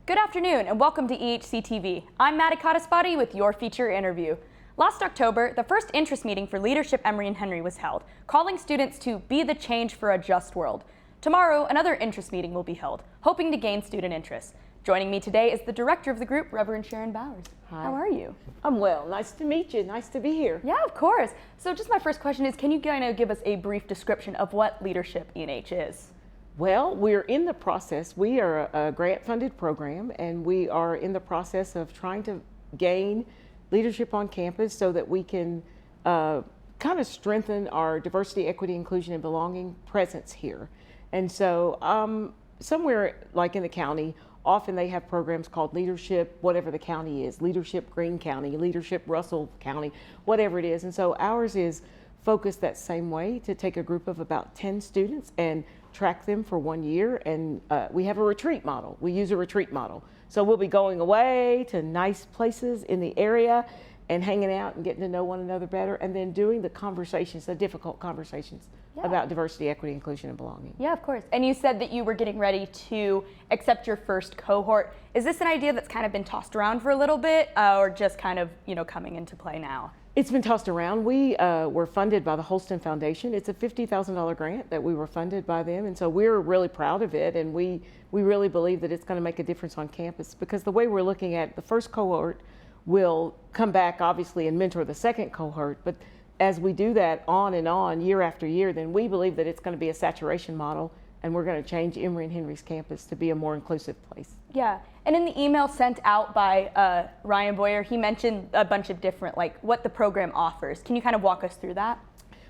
Good afternoon and welcome to EHC-TV. I'm Madi Codispoti with your feature interview. Last October, the first interest meeting for Leadership Emory and Henry was held, calling students to be the change for a just world. Tomorrow, another interest meeting will be held, hoping to gain student interest. Joining me today is the director of the group, Reverend Sharon Bowers. Hi. How are you? I'm well. Nice to meet you. Nice to be here. Yeah, of course. So just my first question is, can you kind of give us a brief description of what Leadership E&H is? Well, we're in the process. We are a grant-funded program, and we are in the process of trying to gain leadership on campus so that we can kind of strengthen our diversity, equity, inclusion, and belonging presence here. And so somewhere like in the county, often they have programs called Leadership, whatever the county is, Leadership Greene County, Leadership Russell County, whatever it is. And so ours is focused that same way, to take a group of about 10 students and track them for 1 year. And we have a retreat model. We use a retreat model. So we'll be going away to nice places in the area and hanging out and getting to know one another better, and then doing the conversations, the difficult conversations about diversity, equity, inclusion, and belonging. Yeah, of course. And you said that you were getting ready to accept your first cohort. Is this an idea that's kind of been tossed around for a little bit, or just kind of, coming into play now? It's been tossed around. We were funded by the Holston Foundation. It's a $50,000 grant that we were funded by them, and so we're really proud of it, and we really believe that it's going to make a difference on campus, because the way we're looking at the first cohort will come back obviously and mentor the second cohort, but as we do that on and on year after year, then we believe that it's going to be a saturation model, and we're going to change Emory and Henry's campus to be a more inclusive place. Yeah, and in the email sent out by Ryan Boyer, he mentioned a bunch of different, what the program offers. Can you kind of walk us through that?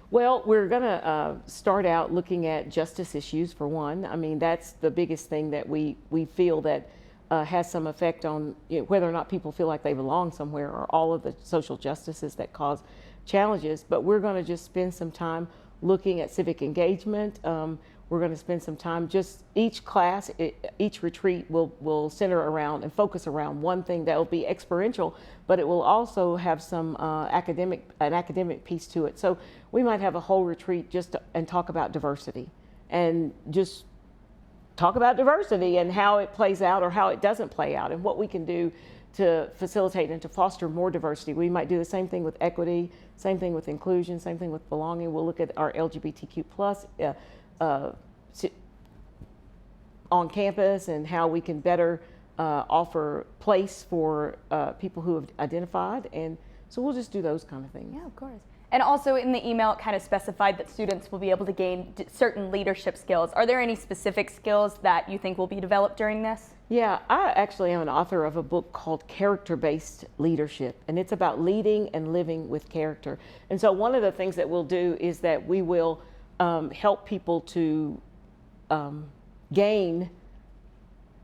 Well, we're going to start out looking at justice issues for one. I mean, that's the biggest thing that we feel that has some effect on whether or not people feel like they belong somewhere, or all of the social justices that cause challenges. But we're going to just spend some time looking at civic engagement. We're going to spend some time, just each class, each retreat will center around and focus around one thing that will be experiential, but it will also have some an academic piece to it. So we might have a whole retreat and talk about diversity, and just talk about diversity and how it plays out or how it doesn't play out, and what we can do to facilitate and to foster more diversity. We might do the same thing with equity, same thing with inclusion, same thing with belonging. We'll look at our LGBTQ plus on campus, and how we can better offer place for people who have identified. And so we'll just do those kind of things. Yeah, of course. And also in the email, it kind of specified that students will be able to gain certain leadership skills. Are there any specific skills that you think will be developed during this? Yeah, I actually am an author of a book called Character-Based Leadership, and it's about leading and living with character. And so one of the things that we'll do is that we will help people to gain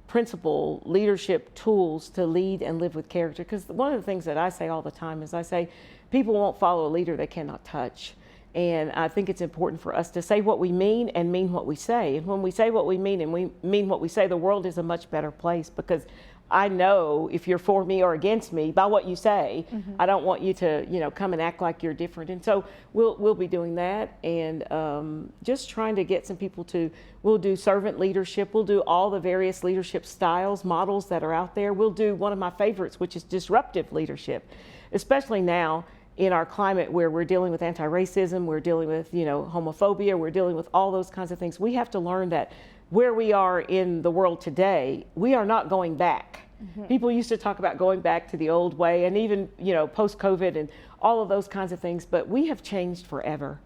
principal leadership tools to lead and live with character. Because one of the things that I say all the time is, I say, people won't follow a leader they cannot touch. And I think it's important for us to say what we mean and mean what we say. And when we say what we mean and we mean what we say, the world is a much better place, because I know if you're for me or against me by what you say. I don't want you to, come and act like you're different. And so we'll be doing that, and just trying to get some people we'll do servant leadership. We'll do all the various leadership styles, models that are out there. We'll do one of my favorites, which is disruptive leadership, especially now in our climate where we're dealing with anti-racism, we're dealing with, homophobia, we're dealing with all those kinds of things. We have to learn that where we are in the world today, we are not going back. People used to talk about going back to the old way, and even, post-COVID and all of those kinds of things, but we have changed forever,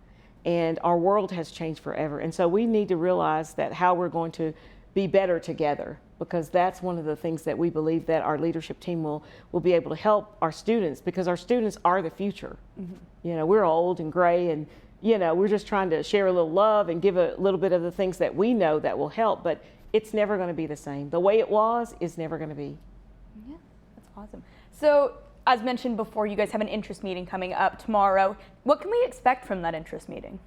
and our world has changed forever. And so we need to realize that how we're going to be better together, because that's one of the things that we believe that our leadership team will be able to help our students, because our students are the future. We're old and gray, and we're just trying to share a little love and give a little bit of the things that we know that will help, but it's never going to be the same. The way it was is never going to be. Yeah, that's awesome. So, as mentioned before, you guys have an interest meeting coming up tomorrow. What can we expect from that interest meeting?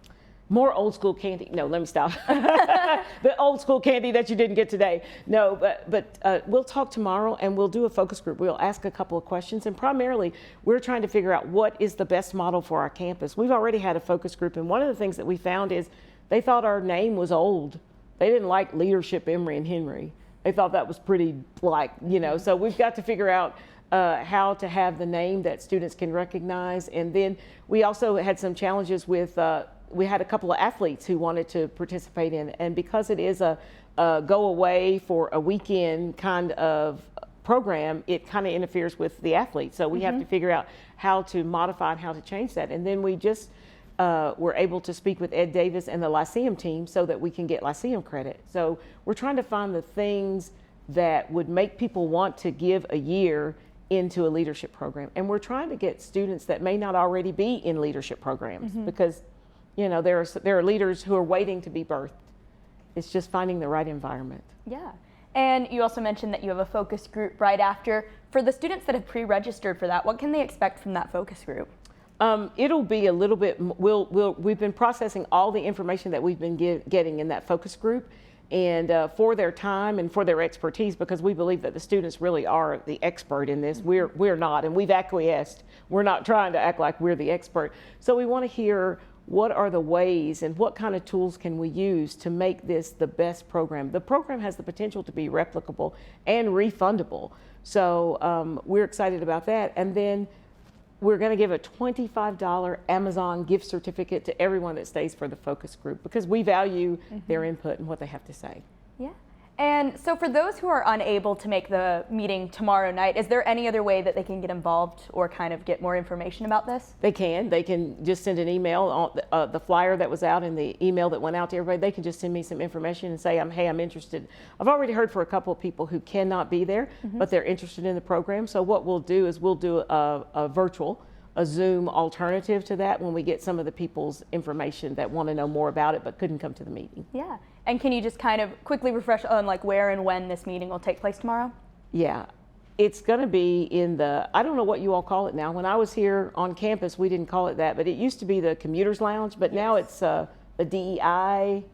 More old school candy. No, let me stop. The old school candy that you didn't get today. No, but we'll talk tomorrow, and we'll do a focus group. We'll ask a couple of questions, and primarily we're trying to figure out what is the best model for our campus. We've already had a focus group, and one of the things that we found is they thought our name was old. They didn't like Leadership Emory and Henry. they thought that was pretty so we've got to figure out how to have the name that students can recognize. And then we also had some challenges with, we had a couple of athletes who wanted to participate in, and because it is a go away for a weekend kind of program, it kind of interferes with the athletes. So we have to figure out how to modify and how to change that. And then we just were able to speak with Ed Davis and the Lyceum team so that we can get Lyceum credit. So we're trying to find the things that would make people want to give a year into a leadership program. And we're trying to get students that may not already be in leadership programs because, there are leaders who are waiting to be birthed. It's just finding the right environment. Yeah. And you also mentioned that you have a focus group right after. For the students that have pre-registered for that, what can they expect from that focus group? It'll be a little bit, we've been processing all the information that we've been getting in that focus group, and for their time and for their expertise, because we believe that the students really are the expert in this. We're not, and we've acquiesced. We're not trying to act like we're the expert. So we want to hear what are the ways and what kind of tools can we use to make this the best program. The program has the potential to be replicable and refundable. So we're excited about that. And then we're going to give a $25 Amazon gift certificate to everyone that stays for the focus group because we value their input and what they have to say. Yeah. And so for those who are unable to make the meeting tomorrow night, is there any other way that they can get involved or kind of get more information about this? They can just send an email on the flyer that was out and the email that went out to everybody. They can just send me some information and say, hey, I'm interested. I've already heard for a couple of people who cannot be there, but they're interested in the program. So what we'll do is we'll do a Zoom alternative to that when we get some of the people's information that want to know more about it but couldn't come to the meeting. Yeah. And can you just kind of quickly refresh on like where and when this meeting will take place tomorrow? Yeah. It's going to be in I don't know what you all call it now. When I was here on campus, we didn't call it that, but it used to be the Commuters Lounge, but now it's the DEI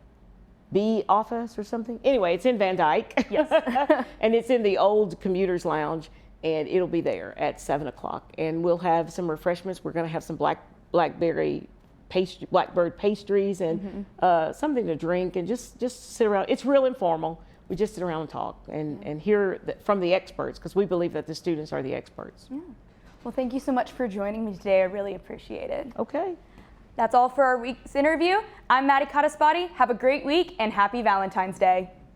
B office or something. Anyway, it's in Van Dyke. Yes. And it's in the old Commuters Lounge, and it'll be there at 7 o'clock. And we'll have some refreshments. We're going to have some blackbird pastries and something to drink, and just sit around. It's real informal. We just sit around and talk and hear from the experts, because we believe that the students are the experts. Yeah. Well, thank you so much for joining me today. I really appreciate it. Okay. That's all for our week's interview. I'm Madi Codispoti. Have a great week and happy Valentine's Day.